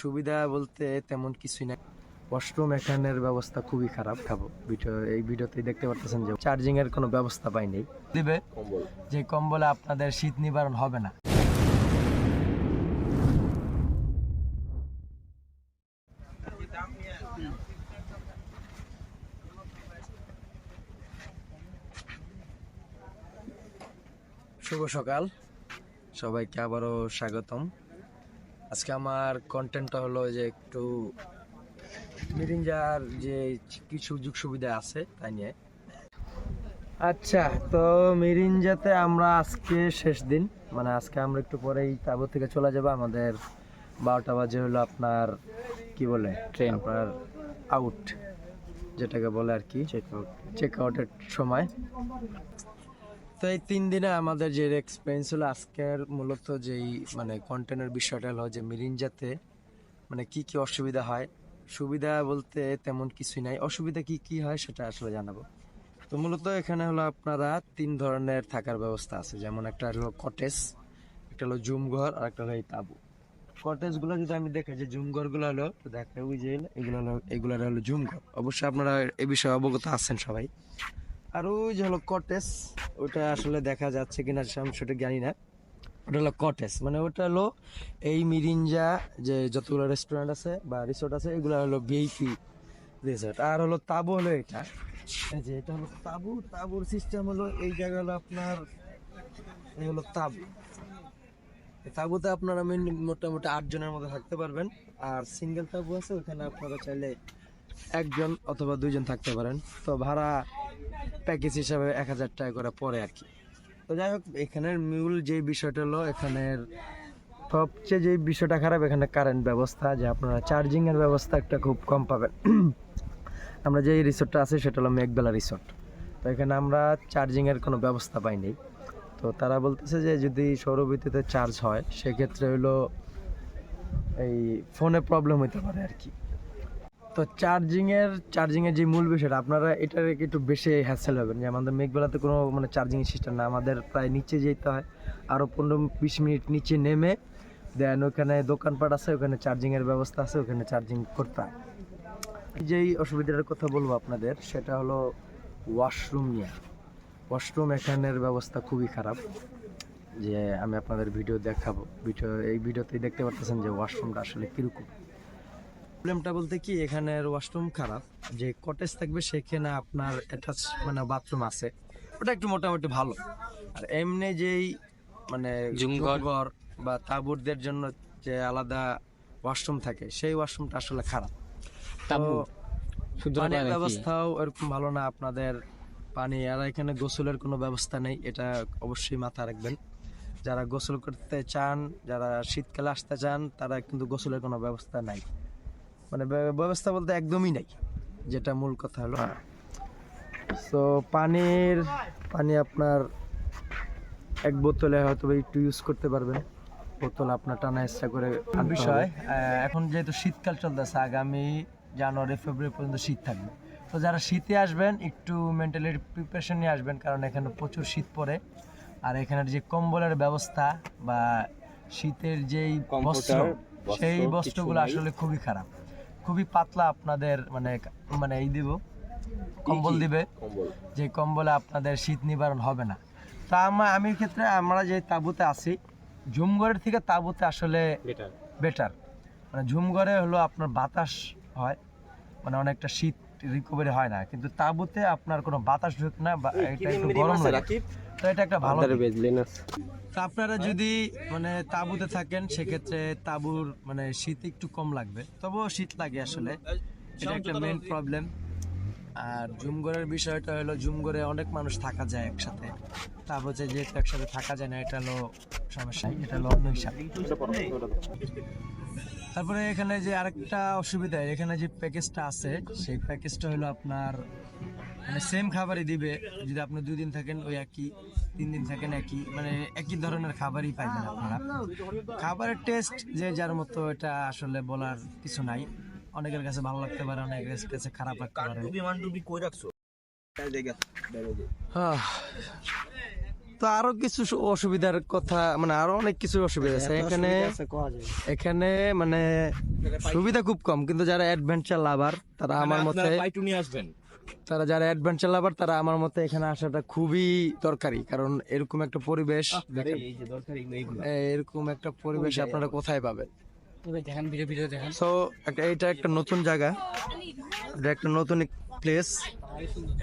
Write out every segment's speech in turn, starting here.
সুবিধা বলতে তেমন কিছুই না। ওয়াশরুম এখানের ব্যবস্থা খুবই খারাপ। এই ভিডিওতে দেখতে পারতেছেন যে চার্জিং এর কোনো ব্যবস্থা পাইনি। দিবে যে কম্বলে আপনাদের শীত নিবারণ হবে না। শুভ সকাল, সবাইকে আবারও স্বাগতম। আজকে আমার কন্টেন্টটা হলো যে একটু মিরিঞ্জার যে কিছু সুযোগ সুবিধা আছে তাই নিয়ে। আচ্ছা, তো মিরিঞ্জাতে আমরা আজকে শেষ দিন, মানে আজকে আমরা একটু পরেই তাবু থেকে চলে যাবো। আমাদের 12টা বাজে হলো আপনার কি বলে ট্রেন, আপনার আউট যেটাকে বলে আর কি, চেক আউটের সময়। তো এই 3 দিনে আমাদের যে এক্সপিরিয়েন্স হলো, আজকের মূলত যেই মানে কন্টেন্টের বিষয়টা হলো যে মিরিঞ্জাতে মানে কি কি অসুবিধা হয়। সুবিধা বলতে তেমন কিছুই নাই, অসুবিধা কি কি হয় সেটা আসলে জানাবো। তো মূলত এখানে হলো আপনারা 3 ধরনের থাকার ব্যবস্থা আছে, যেমন একটা হলো কটেজ, একটা হলো জুম ঘর, আর একটা হলো এই তাবু। কটেজ গুলো যদি আমি দেখি যে জুম ঘর গুলো হলো, তো দেখে ওই যে এগুলো হলো জুম ঘর। অবশ্যই আপনারা এই বিষয়ে অবগত আছেন সবাই। আর ওই যে হলো কটেজ, ওটা আসলে দেখা যাচ্ছে কিনা আমি সেটা জানি না। ওটা হলো কটেজ, মানে ওটা হলো এই মিরিঞ্জা যে যতগুলো রেস্টুরেন্ট আছে বা রিসোর্ট আছে, এগুলো হলো ভিআইপি রিসোর্ট। আর হলো তাবু হলো এটা, এই যে এটা হলো তাবু। তাবুর সিস্টেম হলো এই জায়গা হলো আপনার, এই হলো তাবু। এই তাবুতে আপনারা মোটামুটি 8 জনের মধ্যে থাকতে পারবেন। আর সিঙ্গেল তাবু আছে, ওখানে আপনারা চাইলে 1 জন অথবা 2 জন থাকতে পারেন। তো ভাড়া প্যাকেজ হিসাবে 1000 টাকা করে পড়ে আর কি। তো যাই হোক, এখানের মূল যে বিষয়টা হলো, এখানের সবচেয়ে যে বিষয়টা খারাপ, এখানে কারেন্ট ব্যবস্থা, যে আপনারা চার্জিং এর ব্যবস্থা একটা খুব কম পাবেন। আমরা যে রিসোর্টটা আছে সেটা হলো মেঘবেলা রিসোর্ট। তো এখানে আমরা চার্জিং এর কোনো ব্যবস্থা পাইনি। তো তারা বলতেছে যে যদি সৌরবিদ্যুতে চার্জ হয় সেক্ষেত্রে হলো এই ফোনে প্রবলেম হতে পারে আর কি। তো চার্জিং এর যে মূল বিষয়টা, আপনারা এটার একটু বেশি হ্যাসেল হবেন যে আমাদের মেঘবেলাতে কোনো মানে চার্জিং সিস্টেম না। আমাদের প্রায় নিচে যেতে হয়, আরও 15-20 মিনিট নিচে নেমে দেন ওখানে দোকানপাট আছে, ওখানে চার্জিংয়ের ব্যবস্থা আছে, ওখানে চার্জিং করতে হয়। যেই অসুবিধাটার কথা বলবো আপনাদের, সেটা হলো ওয়াশরুম নিয়ে। ওয়াশরুম এখানের ব্যবস্থা খুবই খারাপ, যে আমি আপনাদের ভিডিও দেখাবো। এই ভিডিওতেই দেখতে পারতেছেন যে ওয়াশরুমটা আসলে কীরকম। প্রবলেমটা বলতে কি, এখানের ওয়াশরুম খারাপ। যে কটেজ থাকবে সেখানে আপনার অ্যাটাচ মানে বাথরুম আছে, ওটা একটু মোটামুটি ভালো। আর এমনি যেই মানে ঘর বা তাঁবুরদের জন্য যে আলাদা ওয়াশরুম থাকে, সেই ওয়াশরুমটা আসলে খারাপ। পানির ব্যবস্থাও এরকম ভালো না আপনাদের। পানি আর এখানে গোসলের কোনো ব্যবস্থা নেই, এটা অবশ্যই মাথায় রাখবেন। যারা গোসল করতে চান, যারা শীতকালে আসতে চান, তারা কিন্তু গোসলের কোনো ব্যবস্থা নাই, মানে ব্যবস্থা বলতে একদমই নাই, যেটা মূল কথা হলো। তো পানি আপনার 1 বোতলে হয়তো একটু ইউজ করতে পারবেন, বোতল আপনার টানা এক্সট্রা করে বিষয়। এখন যেহেতু শীতকাল চলতেছে, আগামী জানুয়ারি ফেব্রুয়ারি পর্যন্ত শীত থাকবে। তো যারা শীতে আসবেন একটু মেন্টালি প্রিপারেশন নিয়ে আসবেন, কারণ এখানে প্রচুর শীত পড়ে। আর এখানের যে কম্বলের ব্যবস্থা বা শীতের যেই বস্ত্র, সেই বস্ত্রগুলো আসলে খুবই খারাপ, খুবই পাতলা। আপনাদের মানে মানে এই দিব কম্বল দিবে, যে কম্বলে আপনাদের শীত নিবারণ হবে না। তা আমি ক্ষেত্রে আমরা যে তাঁবুতে আছি, ঝুমঘরের থেকে তাঁবুতে আসলে বেটার। মানে ঝুমঘরে হলো আপনার বাতাস হয়, মানে অনেকটা শীত রিকভারি হয় না, কিন্তু তাঁবুতে আপনার কোনো বাতাস ঢুকে না, এটা একটু গরম লাগে। তো এটা একটা ভালো দিক। তো আপনারা যদি মানে তাঁবুতে থাকেন, সেক্ষেত্রে তাঁবুর মানে শীত একটু কম লাগবে, তবুও শীত লাগে আসলে, এটা একটা মেইন প্রবলেম। আর জুমঘরের বিষয়টা হলো, জুমঘরে অনেক মানুষ থাকা যায় একসাথে, তারপরে যেহেতু একসাথে থাকা যায় না, এটা হলো সমস্যা, এটা হলো অন্য হিসাব। তারপরে এখানে যে আরেকটা অসুবিধা, এখানে যে প্যাকেজটা আছে, সেই প্যাকেজটা হলো আপনার মানে সেম খাবারই দিবে। যদি আপনি 2 দিন থাকেন ওই একই, 3 দিন থাকেন একই, মানে একই ধরনের খাবারই পাইবেন আপনারা। খাবারের টেস্ট যে যার মতো, এটা আসলে বলার কিছু নাই। অনেকের কাছে ভালো লাগতে পারে, অনেকের কাছে খারাপ লাগতে পারে। তো আরো কিছু অসুবিধার কথা, মানে আরো অনেক কিছু অসুবিধা আছে এখানে। এখানে মানে সুবিধা খুব কম, কিন্তু যারা অ্যাডভেঞ্চার লাভার তারা আমার মতে যারা অ্যাডভেঞ্চার লাভার তারা আমার মতে এখানে আসাটা খুবই দরকারি। কারণ এরকম একটা পরিবেশ আপনারা কোথায় পাবেন? সো এটা একটা নতুন জায়গা, এটা একটা নতুন প্লেস।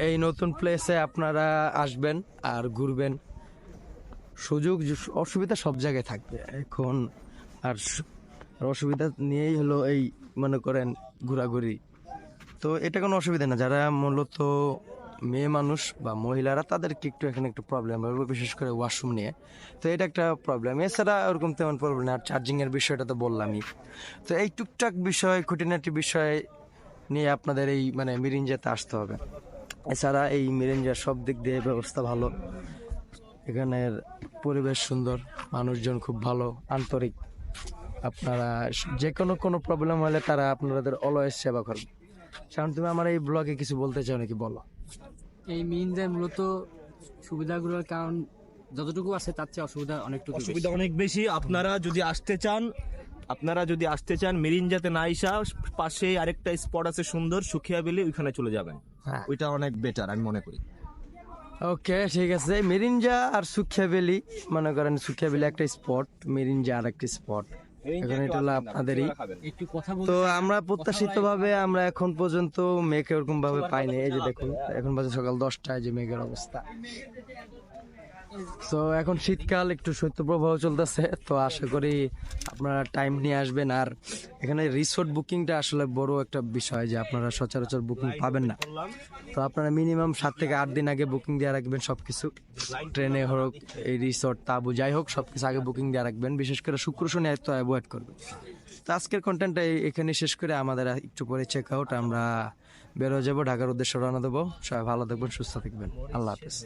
এই নতুন প্লেসে আপনারা আসবেন আর ঘুরবেন। সুযোগ অসুবিধা সব জায়গায় থাকবে এখন, আর অসুবিধা নিয়েই হলো এই মনে করেন ঘোরাঘুরি। তো এটা কোনো অসুবিধা না। যারা মূলত মেয়ে মানুষ বা মহিলারা তাদেরকে একটু একটু প্রবলেম হবে, বিশেষ করে ওয়াশরুম নিয়ে। তো এটা একটা প্রবলেম, এছাড়া ওরকম তেমন প্রবলেম না। আর চার্জিংয়ের বিষয়টা তো বললামই। তো এই টুকটাক বিষয়, খুঁটিনাটি বিষয় নিয়ে আপনাদের এই মানে মিরিঞ্জাতে আসতে হবে। এছাড়া এই মিরিঞ্জার সব দিক দিয়ে ব্যবস্থা ভালো, এখানের পরিবেশ সুন্দর, মানুষজন খুব ভালো, আন্তরিক। আপনারা যে কোনো প্রবলেম হলে তারা আপনাদের অলওয়েজ সেবা করবে। কারণ তুমি আমার এই ব্লগে কিছু বলতে চাও নাকি, বলো। এই মিরিঞ্জায় মূলত সুবিধাগুলোর কারণ যতটুকু আছে তার চেয়ে অসুবিধা অনেক বেশি। আপনারা যদি আসতে চান মিরিঞ্জাতে না আইসা পাশে আরেকটা স্পট আছে সুন্দর, সুখিয়া বেলি, ওইখানে চলে যাবেন। হ্যাঁ, ওইটা অনেক বেটার আমি মনে করি। ওকে, ঠিক আছে। মিরিঞ্জা আর সুখিয়া ভ্যালি, মনে করেন সুখিয়া ভ্যালি একটা স্পট, মিরিঞ্জা আর একটা স্পট। এখন এটা হলো আপনাদেরই। একটু কথা তো আমরা প্রত্যাশিত ভাবে আমরা এখন পর্যন্ত মেঘ এরকম ভাবে পাইনি। এই যে দেখুন, এখন বাজে সকাল 10টায়, যে মেঘের অবস্থা। তো এখন শীতকাল, একটু শৈত্যপ্রবাহ চলতেছে। তো আশা করি আপনারা টাইম নিয়ে আসবেন। আর এখানে রিসোর্ট বুকিংটা আসলে বড় একটা বিষয়, যে আপনারা সচরাচর বুকিং পাবেন না। তো আপনারা মিনিমাম 7 থেকে 8 দিন আগে বুকিং দিয়ে রাখবেন সবকিছু। ট্রেনে হোক, এই রিসোর্ট, তাবু, যাই হোক সবকিছু আগে বুকিং দিয়ে রাখবেন। বিশেষ করে শুক্র শনি তো অ্যাভয়েড করবেন। তো আজকের কন্টেন্টটা এখানে শেষ করে আমাদের একটু পরে চেক আউট, আমরা বেরো যাবো, ঢাকার উদ্দেশ্যে রওনা দেবো। সবাই ভালো থাকবেন, সুস্থ থাকবেন, আল্লাহ হাফেজ।